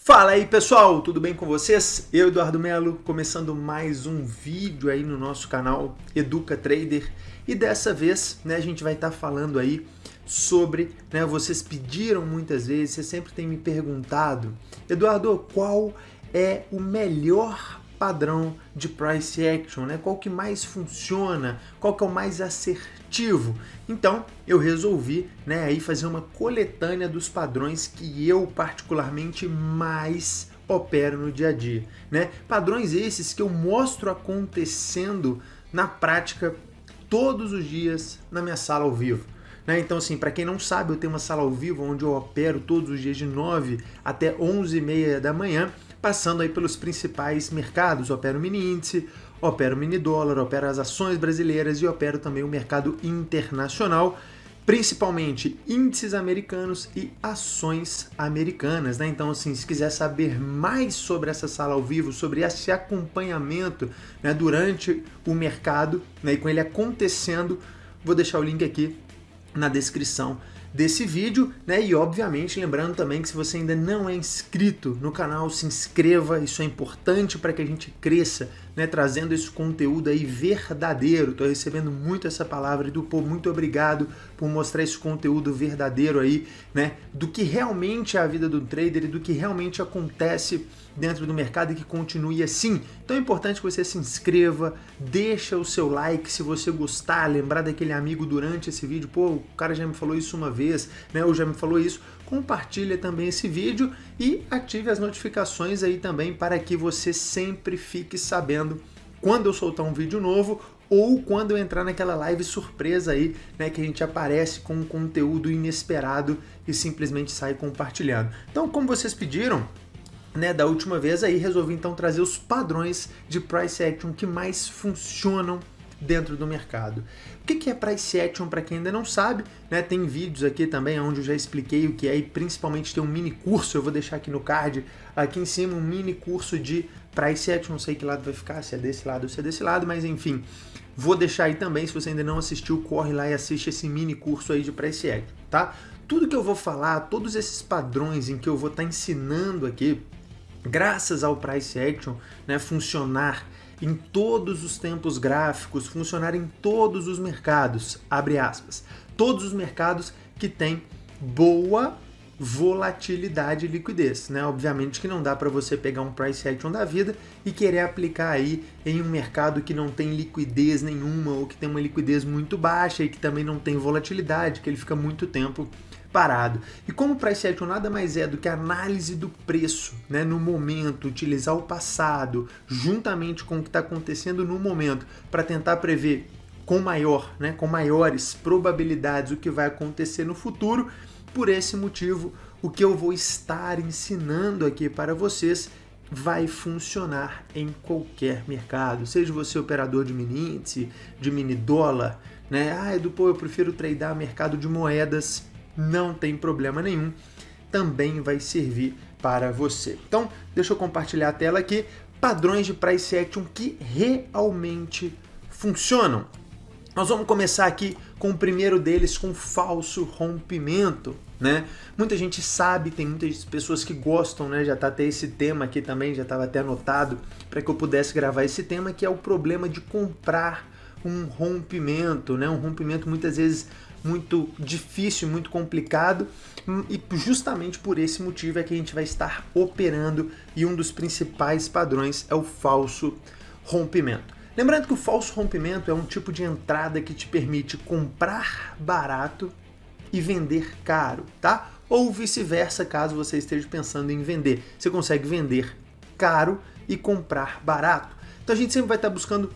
Fala aí pessoal, tudo bem com vocês? Eu, Eduardo Melo, começando mais um vídeo aí no nosso canal Educa Trader e dessa vez a gente vai estar falando aí sobre, vocês pediram muitas vezes, vocês sempre têm me perguntado, Eduardo, qual é o melhor padrão de price action, qual que mais funciona, qual que é o mais assertivo? Então eu resolvi aí fazer uma coletânea dos padrões que eu particularmente mais opero no dia a dia, Padrões esses que eu mostro acontecendo na prática todos os dias na minha sala ao vivo. Então, assim, para quem não sabe, eu tenho uma sala ao vivo onde eu opero todos os dias de 9 até 11h30 da manhã, passando aí pelos principais mercados. Eu opero mini índice, opero mini dólar, opero as ações brasileiras e opero também o mercado internacional, principalmente índices americanos e ações americanas, Então, assim, se quiser saber mais sobre essa sala ao vivo, sobre esse acompanhamento durante o mercado, e com ele acontecendo, vou deixar o link aqui na descrição desse vídeo, e obviamente lembrando também que se você ainda não é inscrito no canal, se inscreva, isso é importante para que a gente cresça, trazendo esse conteúdo aí verdadeiro. Estou recebendo muito essa palavra do pô, muito obrigado por mostrar esse conteúdo verdadeiro aí, do que realmente é a vida do trader e do que realmente acontece dentro do mercado e que continue assim. Então é importante que você se inscreva, deixa o seu like se você gostar, lembrar daquele amigo durante esse vídeo, pô, o cara já me falou isso uma vez, ou já me falou isso, compartilha também esse vídeo e ative as notificações aí também para que você sempre fique sabendo quando eu soltar um vídeo novo ou quando eu entrar naquela live surpresa aí, que a gente aparece com um conteúdo inesperado e simplesmente sai compartilhando. Então, como vocês pediram, da última vez aí, resolvi então trazer os padrões de price action que mais funcionam dentro do mercado. O que é price action para quem ainda não sabe? Tem vídeos aqui também onde eu já expliquei o que é e principalmente tem um mini curso, eu vou deixar aqui no card, aqui em cima um mini curso de price action, não sei que lado vai ficar, se é desse lado ou se é desse lado, mas enfim, vou deixar aí também, se você ainda não assistiu, corre lá e assiste esse mini curso aí de price action, tá? Tudo que eu vou falar, todos esses padrões em que eu vou estar ensinando aqui, graças ao price action, funcionar em todos os tempos gráficos, funcionar em todos os mercados, abre aspas, todos os mercados que têm boa volatilidade e liquidez, Obviamente que não dá para você pegar um price action da vida e querer aplicar aí em um mercado que não tem liquidez nenhuma ou que tem uma liquidez muito baixa e que também não tem volatilidade, que ele fica muito tempo parado. E como o price action nada mais é do que a análise do preço, no momento, utilizar o passado juntamente com o que está acontecendo no momento para tentar prever com maiores probabilidades o que vai acontecer no futuro. Por esse motivo, o que eu vou estar ensinando aqui para vocês vai funcionar em qualquer mercado, seja você operador de mini índice, de mini dólar, eu prefiro tradear mercado de moedas, não tem problema nenhum, também vai servir para você. Então, deixa eu compartilhar a tela aqui, padrões de price action que realmente funcionam. Nós vamos começar aqui com o primeiro deles, com falso rompimento, Muita gente sabe, tem muitas pessoas que gostam, já tá até esse tema aqui também, já estava até anotado para que eu pudesse gravar esse tema, que é o problema de comprar um rompimento, um rompimento muitas vezes muito difícil, muito complicado, e justamente por esse motivo é que a gente vai estar operando e um dos principais padrões é o falso rompimento. Lembrando que o falso rompimento é um tipo de entrada que te permite comprar barato e vender caro, tá? Ou vice-versa, caso você esteja pensando em vender. Você consegue vender caro e comprar barato. Então a gente sempre vai estar buscando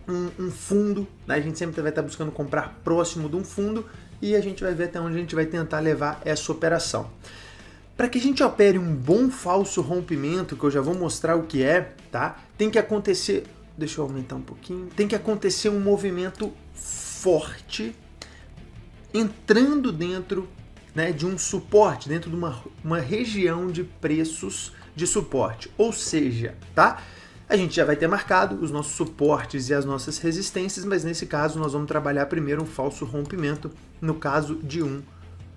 um fundo, a gente sempre vai estar buscando comprar próximo de um fundo e a gente vai ver até onde a gente vai tentar levar essa operação. Para que a gente opere um bom falso rompimento, que eu já vou mostrar o que é, tá? Tem que acontecer, deixa eu aumentar um pouquinho, tem que acontecer um movimento forte entrando dentro de um suporte, dentro de uma região de preços de suporte, ou seja, tá? A gente já vai ter marcado os nossos suportes e as nossas resistências, mas nesse caso nós vamos trabalhar primeiro um falso rompimento, no caso de um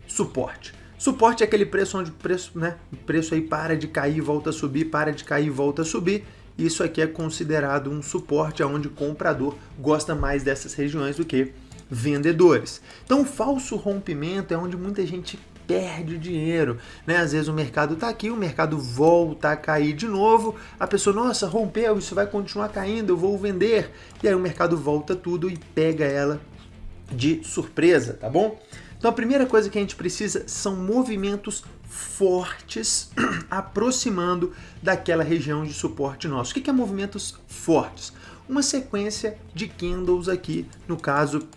suporte. Suporte é aquele preço onde o preço aí para de cair e volta a subir, para de cair e volta a subir. Isso aqui é considerado um suporte onde o comprador gosta mais dessas regiões do que vendedores. Então o falso rompimento é onde muita gente perde dinheiro, né? Às vezes o mercado está aqui, o mercado volta a cair de novo, a pessoa, nossa, rompeu, isso vai continuar caindo, eu vou vender. E aí o mercado volta tudo e pega ela de surpresa, tá bom? Então a primeira coisa que a gente precisa são movimentos fortes aproximando daquela região de suporte nosso. O que é movimentos fortes? Uma sequência de candles aqui, no caso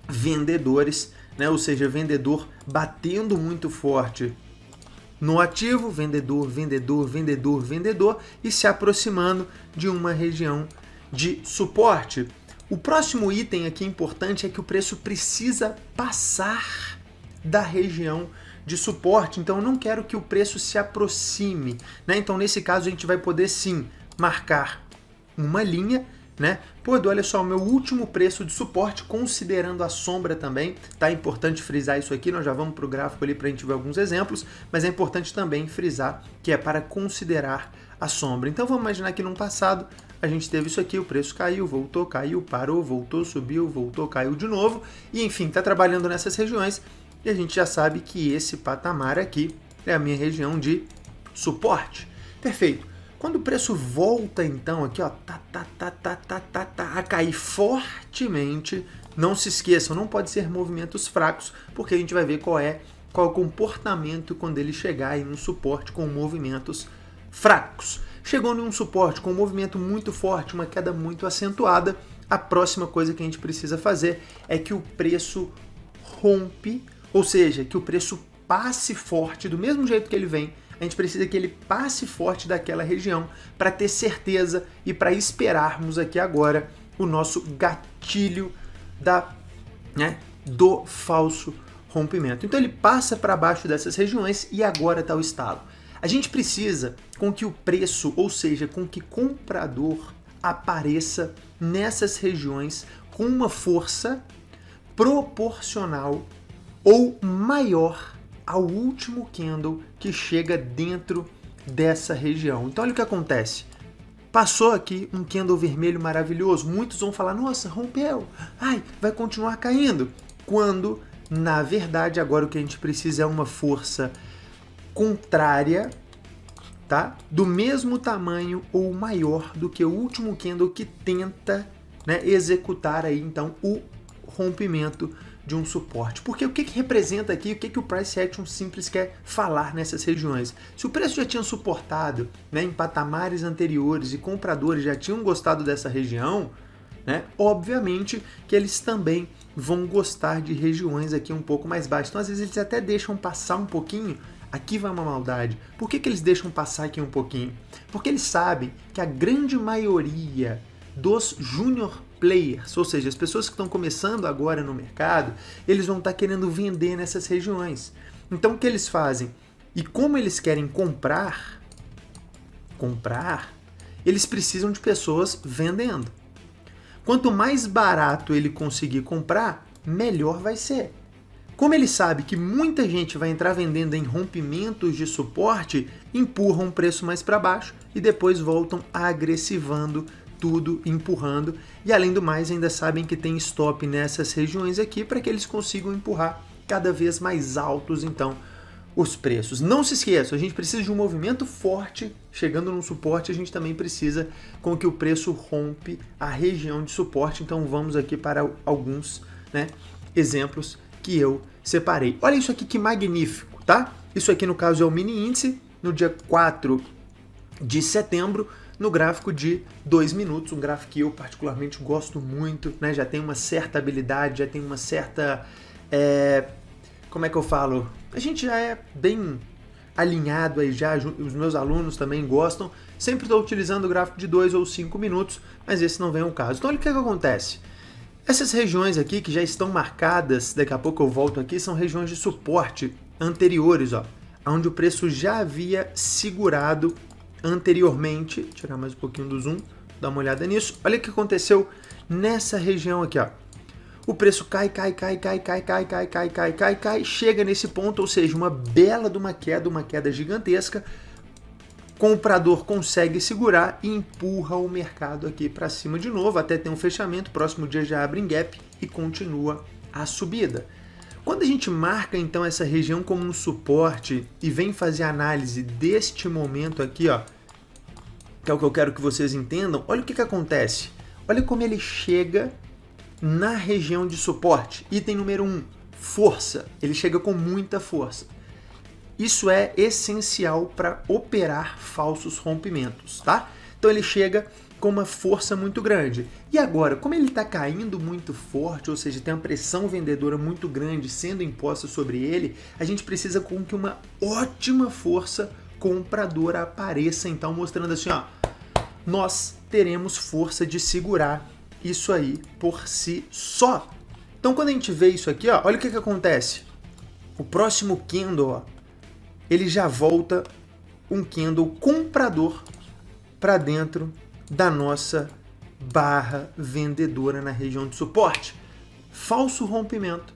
vendedores, né? Ou seja, vendedor batendo muito forte no ativo, vendedor, vendedor, vendedor, vendedor e se aproximando de uma região de suporte. O próximo item aqui importante é que o preço precisa passar da região de suporte, então eu não quero que o preço se aproxime, né? Então nesse caso a gente vai poder sim marcar uma linha, né? Pô, Edu, olha só, o meu último preço de suporte, considerando a sombra também, tá? É importante frisar isso aqui, nós já vamos para o gráfico ali para a gente ver alguns exemplos, mas é importante também frisar que é para considerar a sombra. Então vamos imaginar que no passado a gente teve isso aqui, o preço caiu, voltou, caiu, parou, voltou, subiu, voltou, caiu de novo, e enfim, está trabalhando nessas regiões, e a gente já sabe que esse patamar aqui é a minha região de suporte. Perfeito. Quando o preço volta então aqui, ó, a cair fortemente, não se esqueçam, não pode ser movimentos fracos, porque a gente vai ver qual é o comportamento quando ele chegar em um suporte com movimentos fracos. Chegou em um suporte com um movimento muito forte, uma queda muito acentuada, a próxima coisa que a gente precisa fazer é que o preço rompe, ou seja, que o preço passe forte, do mesmo jeito que ele vem, a gente precisa que ele passe forte daquela região para ter certeza e para esperarmos aqui agora o nosso gatilho do falso rompimento. Então ele passa para baixo dessas regiões e agora está o estalo. A gente precisa com que o preço, ou seja, com que comprador apareça nessas regiões com uma força proporcional ou maior ao último candle que chega dentro dessa região. Então olha o que acontece. Passou aqui um candle vermelho maravilhoso. Muitos vão falar, nossa, rompeu. Ai, vai continuar caindo. Quando, na verdade, agora o que a gente precisa é uma força contrária, tá? Do mesmo tamanho ou maior do que o último candle que tenta, né, executar aí, então, o rompimento de um suporte. Porque o que representa aqui, o que o Price Action Simples quer falar nessas regiões? Se o preço já tinha suportado, né, em patamares anteriores e compradores já tinham gostado dessa região, né, obviamente que eles também vão gostar de regiões aqui um pouco mais baixas. Então, às vezes, eles até deixam passar um pouquinho. Aqui vai uma maldade. Por que eles deixam passar aqui um pouquinho? Porque eles sabem que a grande maioria dos junior players, ou seja, as pessoas que estão começando agora no mercado, eles vão estar querendo vender nessas regiões. Então o que eles fazem? E como eles querem comprar, eles precisam de pessoas vendendo. Quanto mais barato ele conseguir comprar, melhor vai ser. Como ele sabe que muita gente vai entrar vendendo em rompimentos de suporte, empurram o preço mais para baixo e depois voltam agressivando tudo, empurrando, e além do mais ainda sabem que tem stop nessas regiões aqui para que eles consigam empurrar cada vez mais altos então os preços. Não se esqueça, a gente precisa de um movimento forte, chegando no suporte a gente também precisa com que o preço rompe a região de suporte, então vamos aqui para alguns, né, exemplos que eu separei. Olha isso aqui que magnífico, tá? Isso aqui no caso é o mini índice no dia 4 de setembro, no gráfico de 2 minutos, um gráfico que eu particularmente gosto muito, né? Já tem uma certa habilidade, já tem uma certa, como é que eu falo? A gente já é bem alinhado aí já, os meus alunos também gostam, sempre estou utilizando o gráfico de 2 ou 5 minutos, mas esse não vem ao caso. Então olha o que acontece. Essas regiões aqui que já estão marcadas, daqui a pouco eu volto aqui, são regiões de suporte anteriores, ó, onde o preço já havia segurado anteriormente. Vou tirar mais um pouquinho do zoom, dar uma olhada nisso. Olha o que aconteceu nessa região aqui, ó. o preço cai, chega nesse ponto, ou seja, uma bela de uma queda gigantesca, comprador consegue segurar e empurra o mercado aqui para cima de novo, até ter um fechamento, próximo dia já abre em gap e continua a subida. Quando a gente marca então essa região como um suporte e vem fazer análise deste momento aqui, ó, que é o que eu quero que vocês entendam, olha o que acontece. Olha como ele chega na região de suporte. Item número 1, força. Ele chega com muita força. Isso é essencial para operar falsos rompimentos, tá? Então ele chega com uma força muito grande. E agora, como ele está caindo muito forte, ou seja, tem uma pressão vendedora muito grande sendo imposta sobre ele, a gente precisa com que uma ótima força compradora apareça, então mostrando assim, ó, nós teremos força de segurar isso aí por si só. Então quando a gente vê isso aqui, ó, olha o que acontece. O próximo candle, ó, ele já volta um candle comprador para dentro da nossa barra vendedora na região de suporte. Falso rompimento.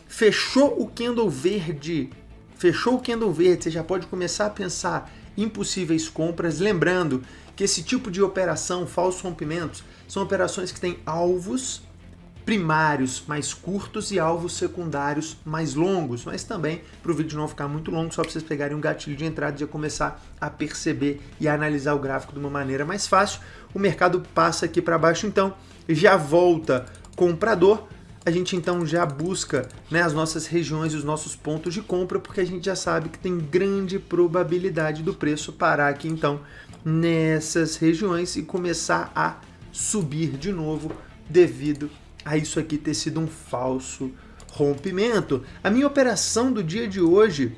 Fechou o candle verde, você já pode começar a pensar em possíveis compras, lembrando que esse tipo de operação, falsos rompimentos, são operações que têm alvos primários mais curtos e alvos secundários mais longos, mas também para o vídeo não ficar muito longo, só para vocês pegarem um gatilho de entrada e já começar a perceber e a analisar o gráfico de uma maneira mais fácil. O mercado passa aqui para baixo, então já volta comprador, a gente então já busca, né, as nossas regiões e os nossos pontos de compra, porque a gente já sabe que tem grande probabilidade do preço parar aqui então nessas regiões e começar a subir de novo devido a isso aqui ter sido um falso rompimento. A minha operação do dia de hoje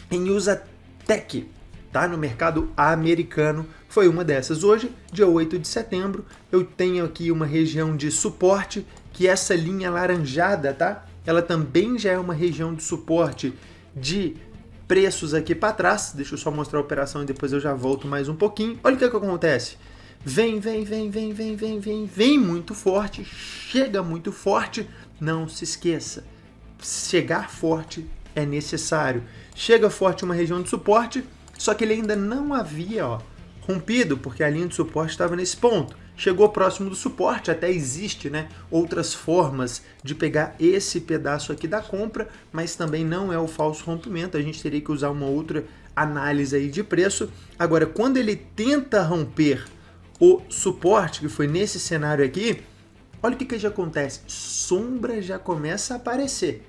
em Usatech, tá? No mercado americano, foi uma dessas. Hoje, dia 8 de setembro, eu tenho aqui uma região de suporte, que essa linha laranjada, tá? Ela também já é uma região de suporte de preços aqui para trás. Deixa eu só mostrar a operação e depois eu já volto mais um pouquinho. Olha o que acontece. Vem muito forte, chega muito forte, não se esqueça, chegar forte é necessário. Chega forte uma região de suporte, só que ele ainda não havia, ó, rompido, porque a linha de suporte estava nesse ponto. Chegou próximo do suporte, até existe, né, outras formas de pegar esse pedaço aqui da compra, mas também não é o falso rompimento, a gente teria que usar uma outra análise aí de preço. Agora, quando ele tenta romper o suporte, que foi nesse cenário aqui, olha o que já acontece. Sombra já começa a aparecer.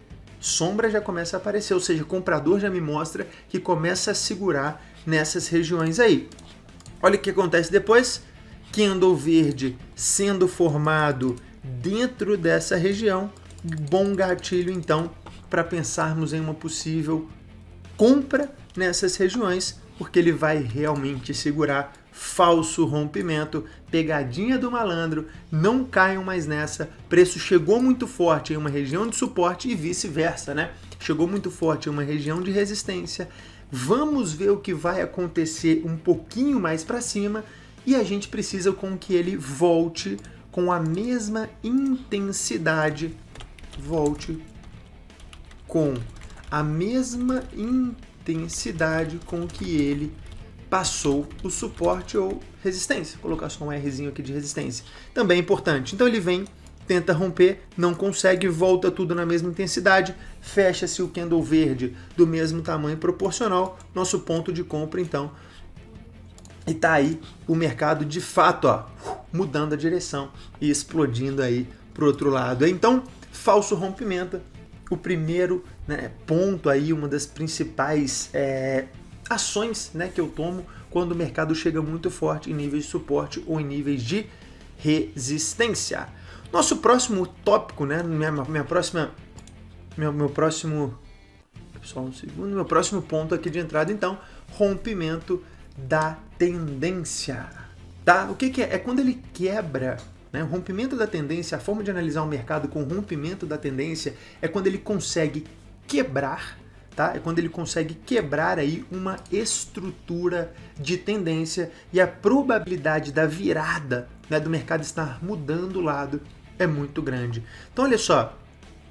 Ou seja, o comprador já me mostra que começa a segurar nessas regiões aí. Olha o que acontece depois. Candle verde sendo formado dentro dessa região. Bom gatilho, então, para pensarmos em uma possível compra nessas regiões, porque ele vai realmente segurar. Falso rompimento, pegadinha do malandro, não caiam mais nessa. Preço chegou muito forte em uma região de suporte e vice-versa, né? Chegou muito forte em uma região de resistência. Vamos ver o que vai acontecer um pouquinho mais para cima e a gente precisa com que ele volte com a mesma intensidade. Volte com a mesma intensidade com que ele passou o suporte ou resistência. Vou colocar só um Rzinho aqui de resistência. Também é importante. Então ele vem, tenta romper, não consegue, volta tudo na mesma intensidade, fecha-se o candle verde do mesmo tamanho proporcional, nosso ponto de compra então. E tá aí o mercado de fato, ó, mudando a direção e explodindo aí pro outro lado. Então, falso rompimento, o primeiro, né, ponto aí, uma das principais ações, né, que eu tomo quando o mercado chega muito forte em níveis de suporte ou em níveis de resistência. Nosso próximo tópico, né, meu próximo ponto aqui de entrada, então, rompimento da tendência, tá? O que é? É quando ele quebra, né? O rompimento da tendência, a forma de analisar o mercado com rompimento da tendência é quando ele consegue quebrar, tá? É quando ele consegue quebrar aí uma estrutura de tendência e a probabilidade da virada, né, do mercado estar mudando o lado é muito grande. Então olha só,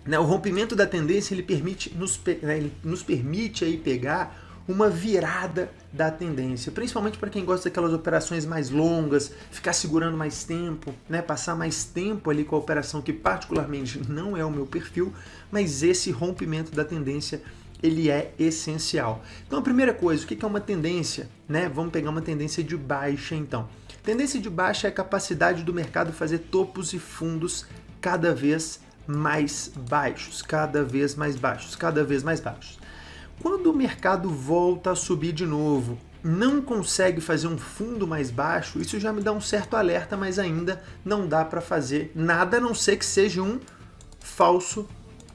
né, o rompimento da tendência ele nos permite aí pegar uma virada da tendência, principalmente para quem gosta daquelas operações mais longas, ficar segurando mais tempo, né, passar mais tempo ali com a operação, que particularmente não é o meu perfil, mas esse rompimento da tendência ele é essencial. Então a primeira coisa, o que é uma tendência? Né? Vamos pegar uma tendência de baixa então. Tendência de baixa é a capacidade do mercado fazer topos e fundos cada vez mais baixos, cada vez mais baixos, cada vez mais baixos. Quando o mercado volta a subir de novo, não consegue fazer um fundo mais baixo, isso já me dá um certo alerta, mas ainda não dá para fazer nada a não ser que seja um falso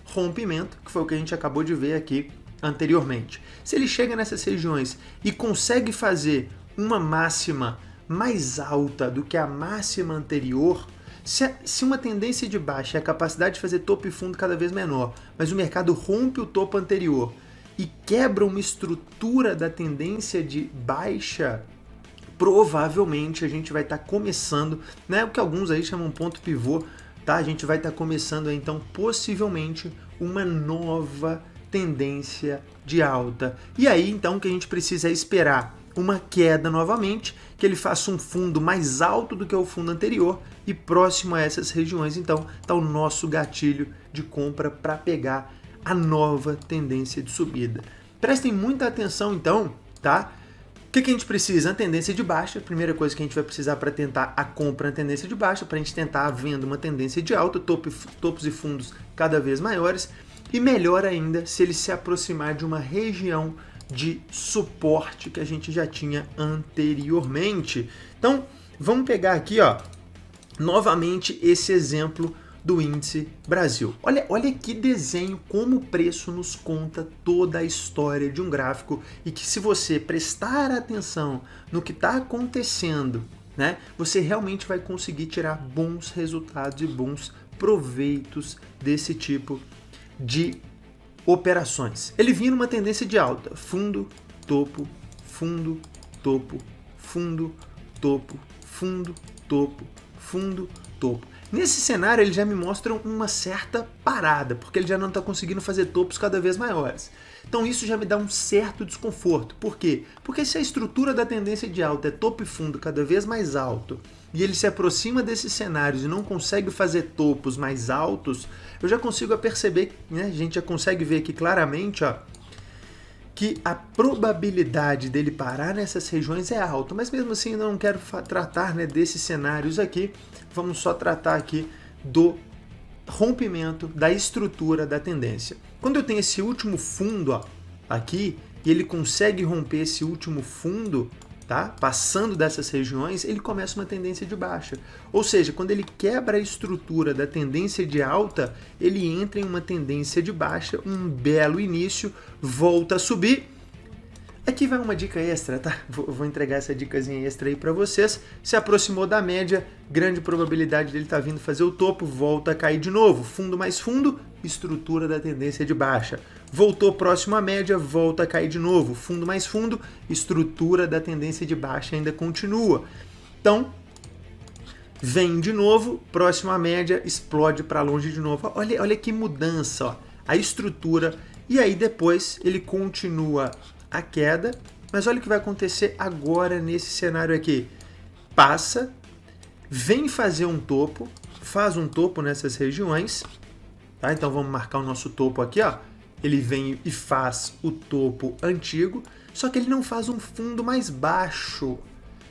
rompimento, que foi o que a gente acabou de ver aqui anteriormente. Se ele chega nessas regiões e consegue fazer uma máxima mais alta do que a máxima anterior, se uma tendência de baixa é a capacidade de fazer topo e fundo cada vez menor, mas o mercado rompe o topo anterior e quebra uma estrutura da tendência de baixa, provavelmente a gente vai estar começando, né, o que alguns aí chamam ponto pivô, tá? A gente vai estar começando então possivelmente uma nova tendência de alta. E aí então o que a gente precisa é esperar uma queda novamente, que ele faça um fundo mais alto do que o fundo anterior e próximo a essas regiões, então está o nosso gatilho de compra para pegar a nova tendência de subida. Prestem muita atenção então, tá? O que a gente precisa? A tendência de baixa, a primeira coisa que a gente vai precisar para tentar a compra na tendência de baixa, para a gente tentar vendo uma tendência de alta, topos e fundos cada vez maiores, e melhor ainda se ele se aproximar de uma região de suporte que a gente já tinha anteriormente. Então, vamos pegar aqui, ó, novamente esse exemplo do índice Brasil. Olha que desenho, como o preço nos conta toda a história de um gráfico e que se você prestar atenção no que está acontecendo, né, você realmente vai conseguir tirar bons resultados e bons proveitos desse tipo de operações. Ele vinha numa tendência de alta, fundo, topo, fundo, topo, fundo, topo, fundo, topo, fundo, topo. Nesse cenário ele já me mostra uma certa parada, porque ele já não está conseguindo fazer topos cada vez maiores. Então isso já me dá um certo desconforto. Por quê? Porque se a estrutura da tendência de alta é topo e fundo cada vez mais alto, e ele se aproxima desses cenários e não consegue fazer topos mais altos, eu já consigo perceber, né, a gente já consegue ver aqui claramente, ó, que a probabilidade dele parar nessas regiões é alta, mas mesmo assim eu não quero tratar, né, desses cenários aqui, vamos só tratar aqui do rompimento da estrutura da tendência. Quando eu tenho esse último fundo, ó, aqui, e ele consegue romper esse último fundo, tá? Passando dessas regiões, ele começa uma tendência de baixa. Ou seja, quando ele quebra a estrutura da tendência de alta, ele entra em uma tendência de baixa, um belo início, volta a subir. Aqui vai uma dica extra, tá? Vou entregar essa dicasinha extra aí para vocês. Se aproximou da média, grande probabilidade dele estar vindo fazer o topo, volta a cair de novo. Fundo mais fundo, estrutura da tendência de baixa. Voltou próximo à média, volta a cair de novo. Fundo mais fundo, estrutura da tendência de baixa ainda continua. Então, vem de novo, próximo à média, explode para longe de novo. Olha que mudança, ó. A estrutura. E aí depois ele continua a queda, mas olha o que vai acontecer agora nesse cenário aqui. Passa, vem fazer um topo, faz um topo nessas regiões, tá? Então vamos marcar o nosso topo aqui, ó. Ele vem e faz o topo antigo, só que ele não faz um fundo mais baixo.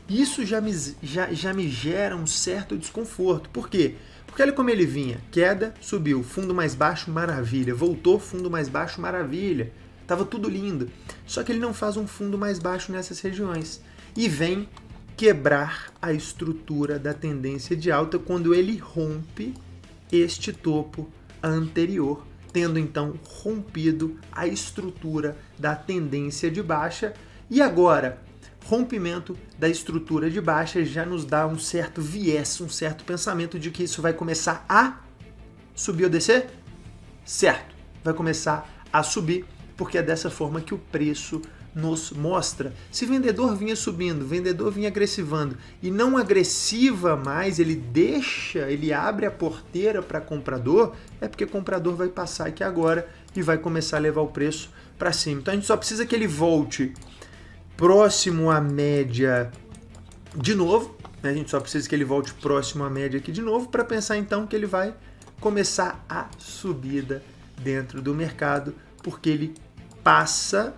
Isso já me gera um certo desconforto. Por quê? Porque olha como ele vinha, queda, subiu, fundo mais baixo, maravilha, voltou, fundo mais baixo, maravilha. Tava tudo lindo, só que ele não faz um fundo mais baixo nessas regiões e vem quebrar a estrutura da tendência de alta quando ele rompe este topo anterior, tendo então rompido a estrutura da tendência de baixa. E agora, rompimento da estrutura de baixa já nos dá um certo viés, um certo pensamento de que isso vai começar a subir ou descer? Certo, vai começar a subir, porque é dessa forma que o preço nos mostra. Se vendedor vinha subindo, vendedor vinha agressivando e não agressiva mais, ele abre a porteira para comprador, é porque o comprador vai passar aqui agora e vai começar a levar o preço para cima. Então a gente só precisa que ele volte próximo à média de novo, né? A gente só precisa que ele volte próximo à média aqui de novo para pensar então que ele vai começar a subida dentro do mercado, porque ele passa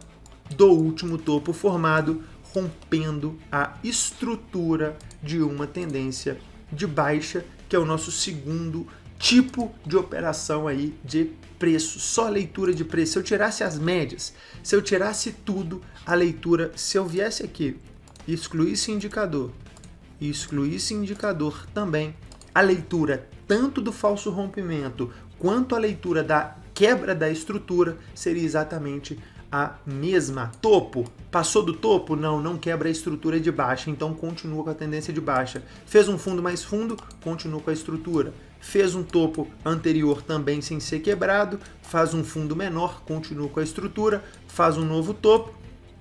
do último topo formado, rompendo a estrutura de uma tendência de baixa, que é o nosso segundo tipo de operação aí de preço, só leitura de preço. Se eu tirasse as médias, se eu tirasse tudo, a leitura, se eu viesse aqui e excluísse indicador também, a leitura tanto do falso rompimento quanto a leitura da quebra da estrutura seria exatamente a mesma. Topo, passou do topo? Não quebra a estrutura de baixa, então continua com a tendência de baixa. Fez um fundo mais fundo? Continua com a estrutura. Fez um topo anterior também sem ser quebrado, faz um fundo menor, continua com a estrutura, faz um novo topo,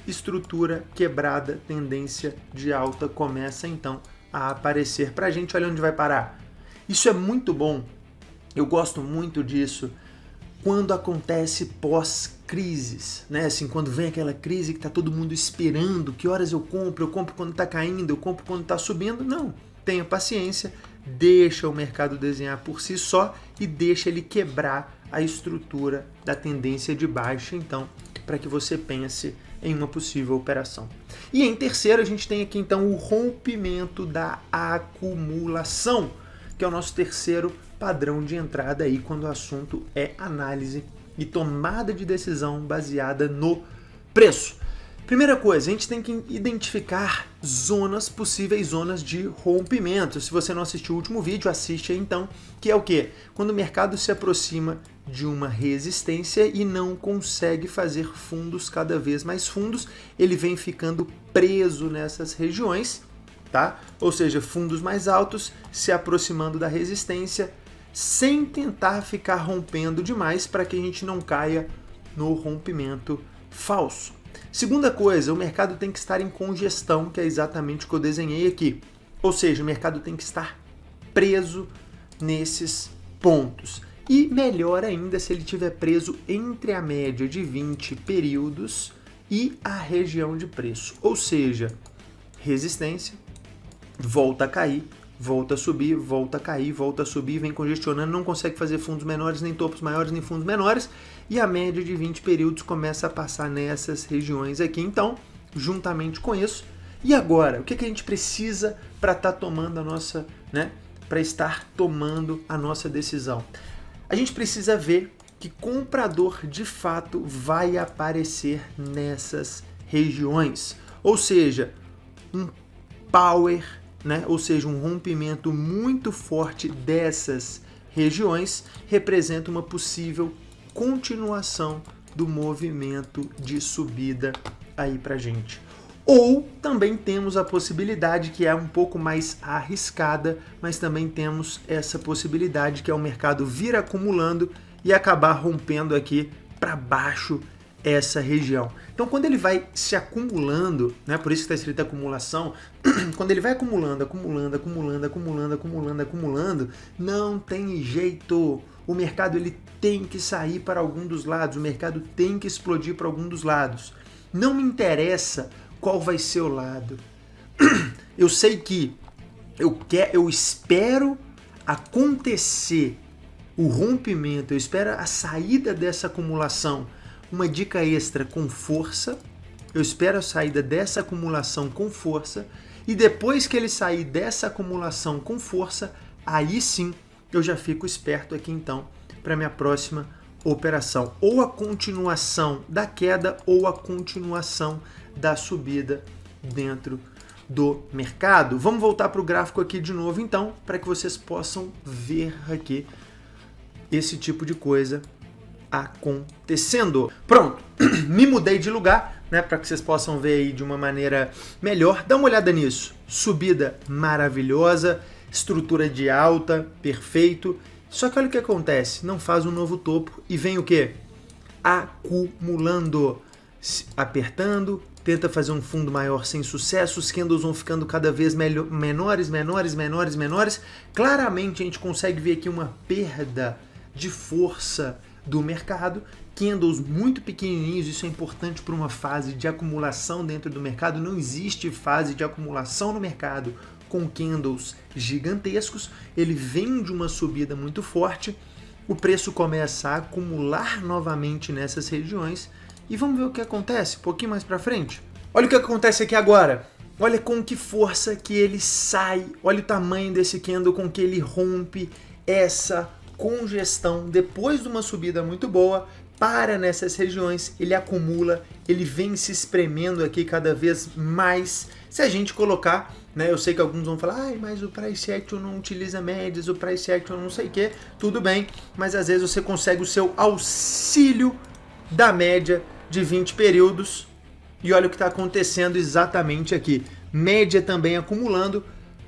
estrutura quebrada, tendência de alta começa então a aparecer para a gente. Olha onde vai parar. Isso é muito bom, eu gosto muito disso quando acontece pós-crises, né? Assim, quando vem aquela crise que está todo mundo esperando, que horas eu compro quando está caindo, eu compro quando está subindo. Não, tenha paciência, deixa o mercado desenhar por si só e deixa ele quebrar a estrutura da tendência de baixa, então, para que você pense em uma possível operação. E em terceiro, a gente tem aqui então o rompimento da acumulação, que é o nosso terceiro padrão de entrada aí quando o assunto é análise e tomada de decisão baseada no preço. Primeira coisa, a gente tem que identificar possíveis zonas de rompimento. Se você não assistiu o último vídeo, assiste aí então, que é o quê? Quando o mercado se aproxima de uma resistência e não consegue fazer fundos cada vez mais fundos, ele vem ficando preso nessas regiões, tá? Ou seja, fundos mais altos se aproximando da resistência, sem tentar ficar rompendo demais para que a gente não caia no rompimento falso. Segunda coisa, o mercado tem que estar em congestão, que é exatamente o que eu desenhei aqui. Ou seja, o mercado tem que estar preso nesses pontos. E melhor ainda se ele estiver preso entre a média de 20 períodos e a região de preço. Ou seja, resistência, volta a cair, volta a subir, volta a cair, volta a subir, vem congestionando, não consegue fazer fundos menores, nem topos maiores, nem fundos menores, e a média de 20 períodos começa a passar nessas regiões aqui. Então, juntamente com isso, e agora, o que a gente precisa para estar tomando a nossa, para estar tomando a nossa decisão? A gente precisa ver que comprador de fato vai aparecer nessas regiões, ou seja, um power, ou seja, um rompimento muito forte dessas regiões representa uma possível continuação do movimento de subida aí pra gente. Ou também temos a possibilidade, que é um pouco mais arriscada, mas também temos essa possibilidade que é o mercado vir acumulando e acabar rompendo aqui para baixo essa região. Então, quando ele vai se acumulando, por isso que está escrito acumulação, quando ele vai acumulando, não tem jeito. O mercado ele tem que sair para algum dos lados, o mercado tem que explodir para algum dos lados. Não me interessa qual vai ser o lado. Eu sei que eu espero acontecer o rompimento, eu espero a saída dessa acumulação. Uma dica extra com força, eu espero a saída dessa acumulação com força, e depois que ele sair dessa acumulação com força, aí sim eu já fico esperto aqui então para minha próxima operação, ou a continuação da queda ou a continuação da subida dentro do mercado. Vamos voltar para o gráfico aqui de novo então, para que vocês possam ver aqui esse tipo de coisa acontecendo. Pronto, me mudei de lugar, para que vocês possam ver aí de uma maneira melhor. Dá uma olhada nisso. Subida maravilhosa, estrutura de alta, perfeito. Só que olha o que acontece, não faz um novo topo e vem o quê? Acumulando. apertando, tenta fazer um fundo maior sem sucesso, os candles vão ficando cada vez menores. Claramente a gente consegue ver aqui uma perda de força do mercado, candles muito pequenininhos, isso é importante para uma fase de acumulação dentro do mercado, não existe fase de acumulação no mercado com candles gigantescos, ele vem de uma subida muito forte, o preço começa a acumular novamente nessas regiões e vamos ver o que acontece um pouquinho mais para frente. Olha o que acontece aqui agora, olha com que força que ele sai, olha o tamanho desse candle com que ele rompe essa congestão depois de uma subida muito boa, para nessas regiões, ele acumula, ele vem se espremendo aqui cada vez mais. Se a gente colocar, né, eu sei que alguns vão falar, mas o Price Action não utiliza médias, o Price Action não sei o que, tudo bem, mas às vezes você consegue o seu auxílio da média de 20 períodos e olha o que está acontecendo exatamente aqui. Média também acumulando,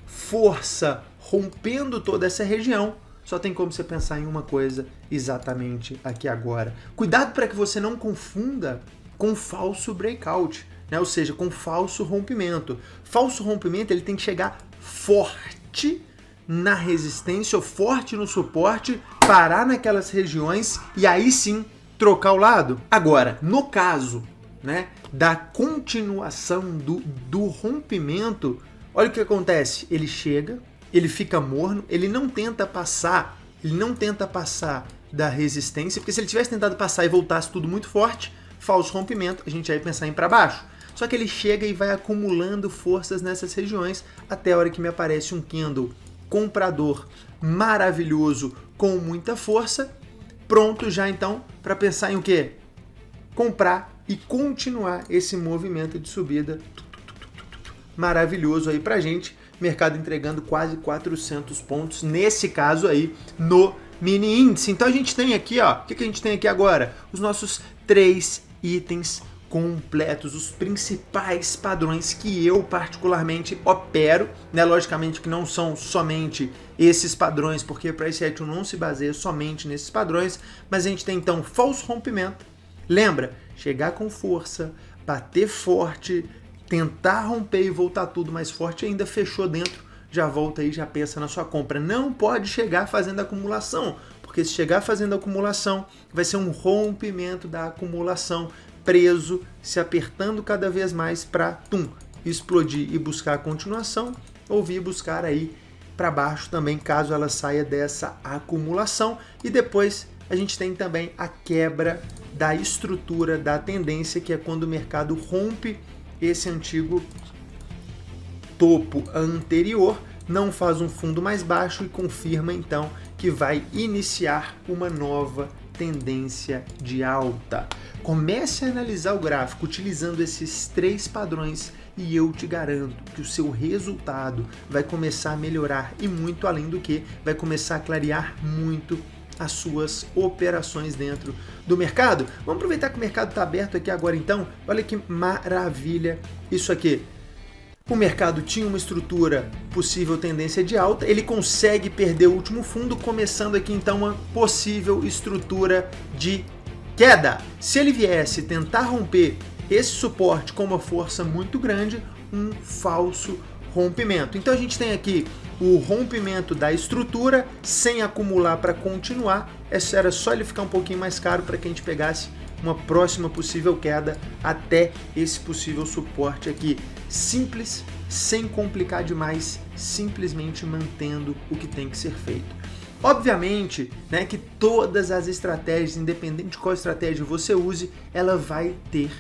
força rompendo toda essa região. Só tem como você pensar em uma coisa exatamente aqui agora. Cuidado para que você não confunda com falso breakout, né? Ou seja, com falso rompimento. Falso rompimento ele tem que chegar forte na resistência ou forte no suporte, parar naquelas regiões e aí sim trocar o lado. Agora, no caso, né, da continuação do rompimento, olha o que acontece. Ele chega, ele fica morno, ele não tenta passar da resistência, porque se ele tivesse tentado passar e voltasse tudo muito forte, falso rompimento, a gente vai pensar em para baixo. Só que ele chega e vai acumulando forças nessas regiões até a hora que me aparece um candle comprador maravilhoso com muita força, pronto já então para pensar em o quê? Comprar e continuar esse movimento de subida maravilhoso aí pra gente. Mercado entregando quase 400 pontos, nesse caso aí, no mini índice. Então a gente tem aqui, ó, o que a gente tem aqui agora? Os nossos 3 itens completos, os principais padrões que eu particularmente opero, né? Logicamente que não são somente esses padrões, porque Price Action não se baseia somente nesses padrões, mas a gente tem então falso rompimento. Lembra? Chegar com força, bater forte, tentar romper e voltar tudo mais forte, ainda fechou dentro, já volta aí, já pensa na sua compra. Não pode chegar fazendo acumulação, porque se chegar fazendo acumulação, vai ser um rompimento da acumulação, preso, se apertando cada vez mais para explodir e buscar a continuação, ou vir buscar aí para baixo também, caso ela saia dessa acumulação. E depois a gente tem também a quebra da estrutura da tendência, que é quando o mercado rompe esse antigo topo anterior, não faz um fundo mais baixo e confirma então que vai iniciar uma nova tendência de alta. Comece a analisar o gráfico utilizando esses 3 padrões e eu te garanto que o seu resultado vai começar a melhorar e muito além do que, vai começar a clarear muito as suas operações dentro do mercado. Vamos aproveitar que o mercado está aberto aqui agora então. Olha que maravilha isso aqui. O mercado tinha uma estrutura possível tendência de alta, ele consegue perder o último fundo, começando aqui então uma possível estrutura de queda. Se ele viesse tentar romper esse suporte com uma força muito grande, um falso rompimento. Então a gente tem aqui o rompimento da estrutura sem acumular para continuar. Essa era só ele ficar um pouquinho mais caro para que a gente pegasse uma próxima possível queda até esse possível suporte aqui. Simples, sem complicar demais, simplesmente mantendo o que tem que ser feito. Obviamente, né, que todas as estratégias, independente de qual estratégia você use, ela vai ter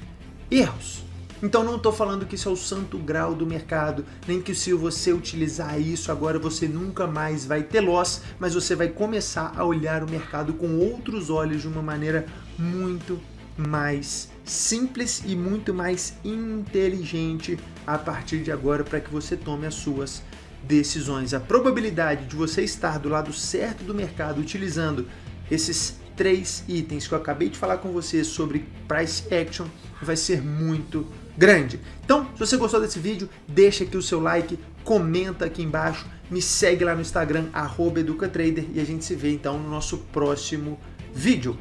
erros. Então não estou falando que isso é o santo grau do mercado, nem que se você utilizar isso agora você nunca mais vai ter loss, mas você vai começar a olhar o mercado com outros olhos de uma maneira muito mais simples e muito mais inteligente a partir de agora para que você tome as suas decisões. A probabilidade de você estar do lado certo do mercado utilizando esses 3 itens que eu acabei de falar com você sobre Price Action vai ser muito grande. Então, se você gostou desse vídeo, deixa aqui o seu like, comenta aqui embaixo, me segue lá no Instagram, @educatrader, e a gente se vê então no nosso próximo vídeo.